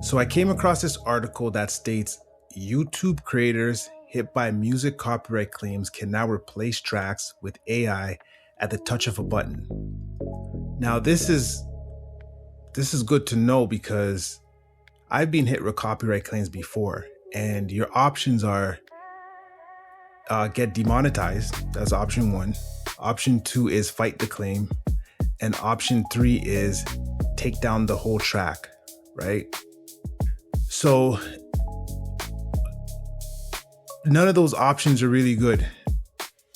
So I came across this article that states YouTube creators hit by music copyright claims can now replace tracks with AI at the touch of a button. Now this is good to know because I've been hit with copyright claims before, and your options are get demonetized. That's option 1. Option 2 is fight the claim, and option 3 is take down the whole track, right? So none of those options are really good,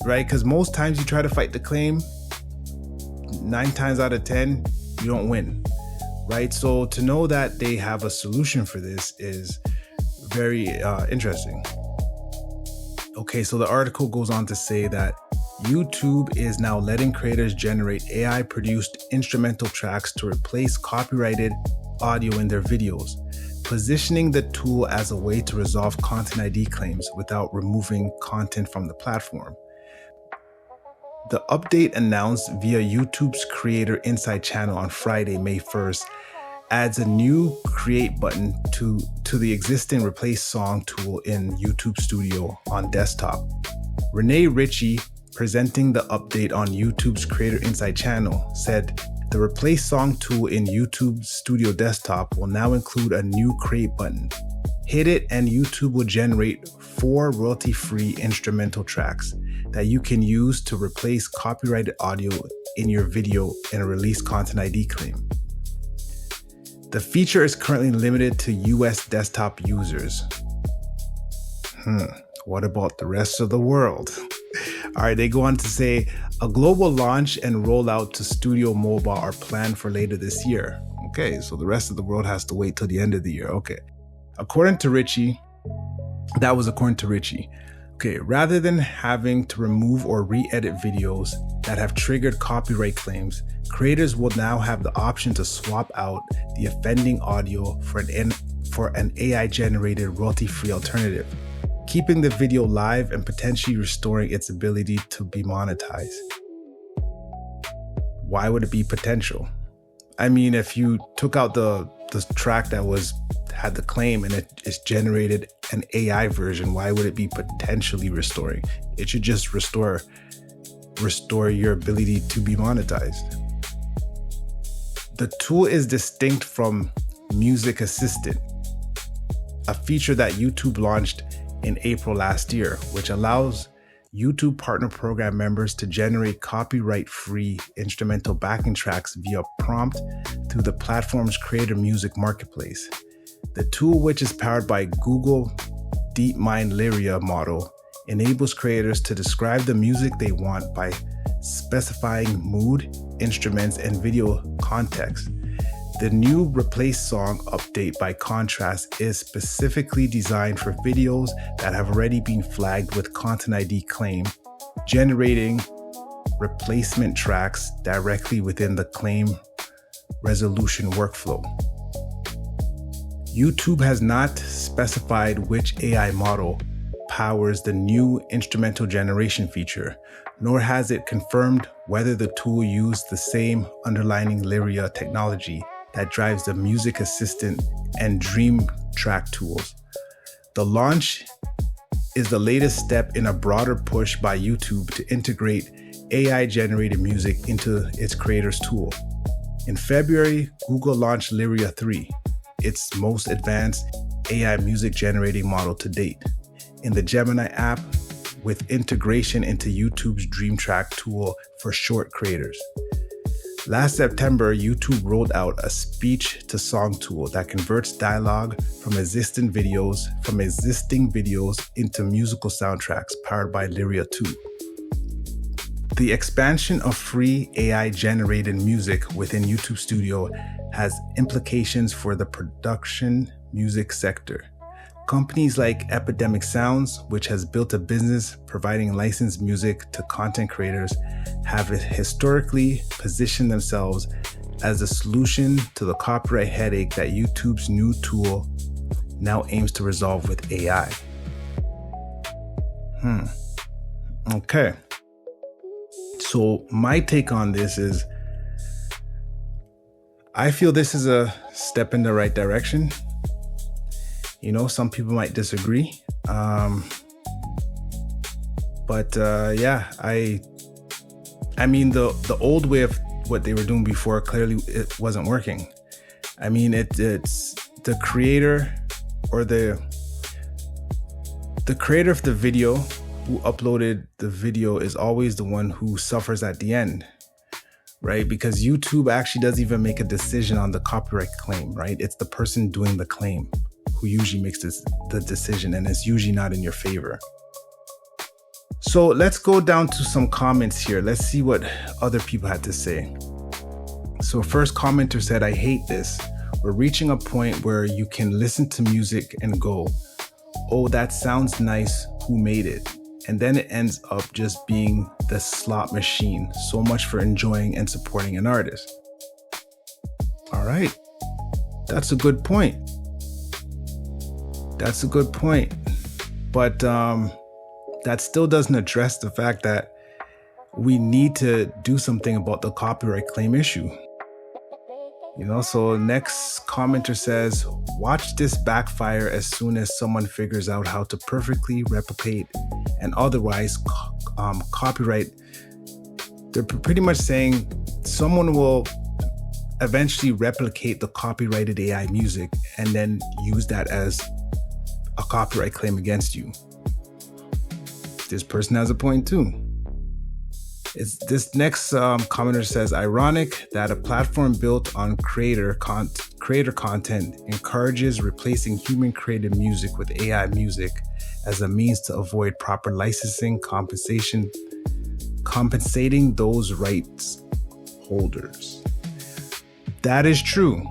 right? Because most times you try to fight the claim, 9 times out of 10, you don't win, right? So to know that they have a solution for this is very interesting. Okay, so the article goes on to say that YouTube is now letting creators generate AI-produced instrumental tracks to replace copyrighted audio in their videos, positioning the tool as a way to resolve content ID claims without removing content from the platform. The update announced via YouTube's Creator Insight channel on Friday, May 1st, adds a new Create button to the existing Replace Song tool in YouTube Studio on desktop. Renee Ritchie, presenting the update on YouTube's Creator Insight channel, said the Replace Song tool in YouTube Studio Desktop will now include a new Create button. Hit it and YouTube will generate 4 royalty-free instrumental tracks that you can use to replace copyrighted audio in your video in a release content ID claim. The feature is currently limited to US desktop users. What about the rest of the world? All right, they go on to say a global launch and rollout to Studio Mobile are planned for later this year. Okay, so the rest of the world has to wait till the end of the year. Okay. According to Ritchie. Okay, rather than having to remove or re-edit videos that have triggered copyright claims, creators will now have the option to swap out the offending audio for an AI-generated royalty-free alternative, keeping the video live and potentially restoring its ability to be monetized. Why would it be potential? I mean, if you took out the track that had the claim and it is generated an AI version, why would it be potentially restoring? It should just restore your ability to be monetized. The tool is distinct from Music Assistant, a feature that YouTube launched in April last year, which allows YouTube Partner Program members to generate copyright-free instrumental backing tracks via prompt through the platform's Creator Music Marketplace. The tool, which is powered by Google DeepMind Lyria model, enables creators to describe the music they want by specifying mood, instruments, and video context. The new Replace Song update, by contrast, is specifically designed for videos that have already been flagged with Content ID claim, generating replacement tracks directly within the claim resolution workflow. YouTube has not specified which AI model powers the new instrumental generation feature, nor has it confirmed whether the tool used the same underlying Lyria technology that drives the Music Assistant and Dream Track tools. The launch is the latest step in a broader push by YouTube to integrate AI-generated music into its creators tool. In February, Google launched Lyria 3, its most advanced AI music generating model to date, in the Gemini app with integration into YouTube's Dream Track tool for short creators. Last September, YouTube rolled out a speech-to-song tool that converts dialogue from existing videos into musical soundtracks powered by Lyria 2. The expansion of free AI-generated music within YouTube Studio has implications for the production music sector. Companies like Epidemic Sounds, which has built a business providing licensed music to content creators, have historically positioned themselves as a solution to the copyright headache that YouTube's new tool now aims to resolve with AI. Okay. So my take on this is, I feel this is a step in the right direction. You know, some people might disagree. Yeah, I mean, the old way of what they were doing before, clearly it wasn't working. I mean, it's the creator or the creator of the video who uploaded the video is always the one who suffers at the end, right? Because YouTube actually doesn't even make a decision on the copyright claim, right? It's the person doing the claim who usually makes the decision, and it's usually not in your favor. So let's go down to some comments here. Let's see what other people had to say. So first commenter said, I hate this. We're reaching a point where you can listen to music and go, oh, that sounds nice. Who made it? And then it ends up just being the slot machine. So much for enjoying and supporting an artist. All right. That's a good point. That's a good point. But that still doesn't address the fact that we need to do something about the copyright claim issue. You know, so next commenter says, watch this backfire as soon as someone figures out how to perfectly replicate and otherwise copyright. They're pretty much saying someone will eventually replicate the copyrighted AI music and then use that as a copyright claim against you. This person has a point too. This next commenter says, ironic that a platform built on creator content encourages replacing human created music with AI music as a means to avoid proper licensing compensating those rights holders. That is true.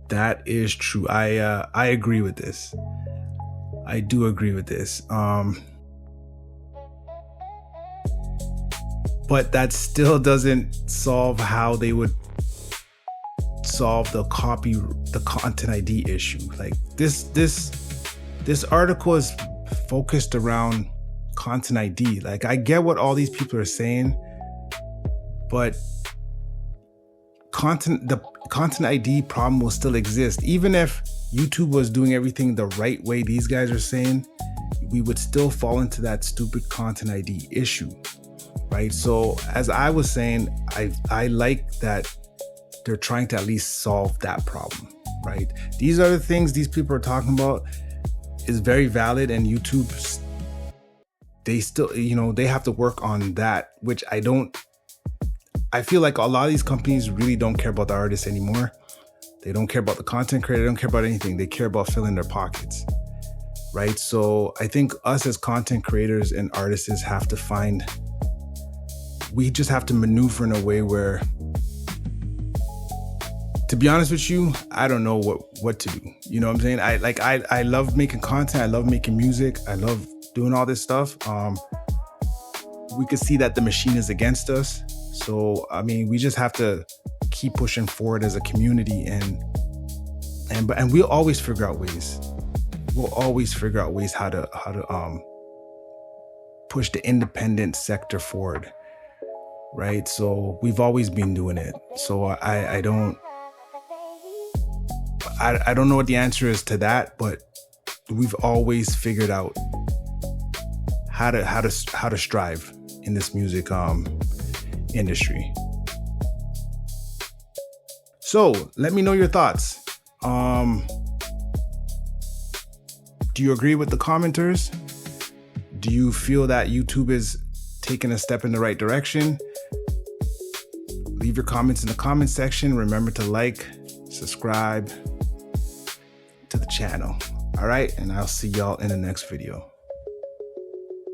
That is true. I agree with this. I do agree with this. But that still doesn't solve how they would solve the content ID issue. Like this article is focused around content ID. Like, I get what all these people are saying, but the content ID problem will still exist. Even if YouTube was doing everything the right way these guys are saying, we would still fall into that stupid content ID issue. Right. So as I was saying, I like that they're trying to at least solve that problem. Right. These are the things these people are talking about is very valid, and YouTube, they still, they have to work on that, which I feel like a lot of these companies really don't care about the artists anymore. They don't care about the content creator. They don't care about anything. They care about filling their pockets. Right. So I think us as content creators and artists we just have to maneuver in a way where, to be honest with you, I don't know what to do. You know what I'm saying? I love making content. I love making music. I love doing all this stuff. We could see that the machine is against us. So, I mean, we just have to keep pushing forward as a community, and we'll always figure out ways. We'll always figure out ways how to push the independent sector forward. Right. So we've always been doing it. So I don't know what the answer is to that, but we've always figured out how to strive in this music industry. So let me know your thoughts. Do you agree with the commenters? Do you feel that YouTube is taking a step in the right direction? Leave your comments in the comment section. Remember to like, subscribe to the channel. All right, and I'll see y'all in the next video.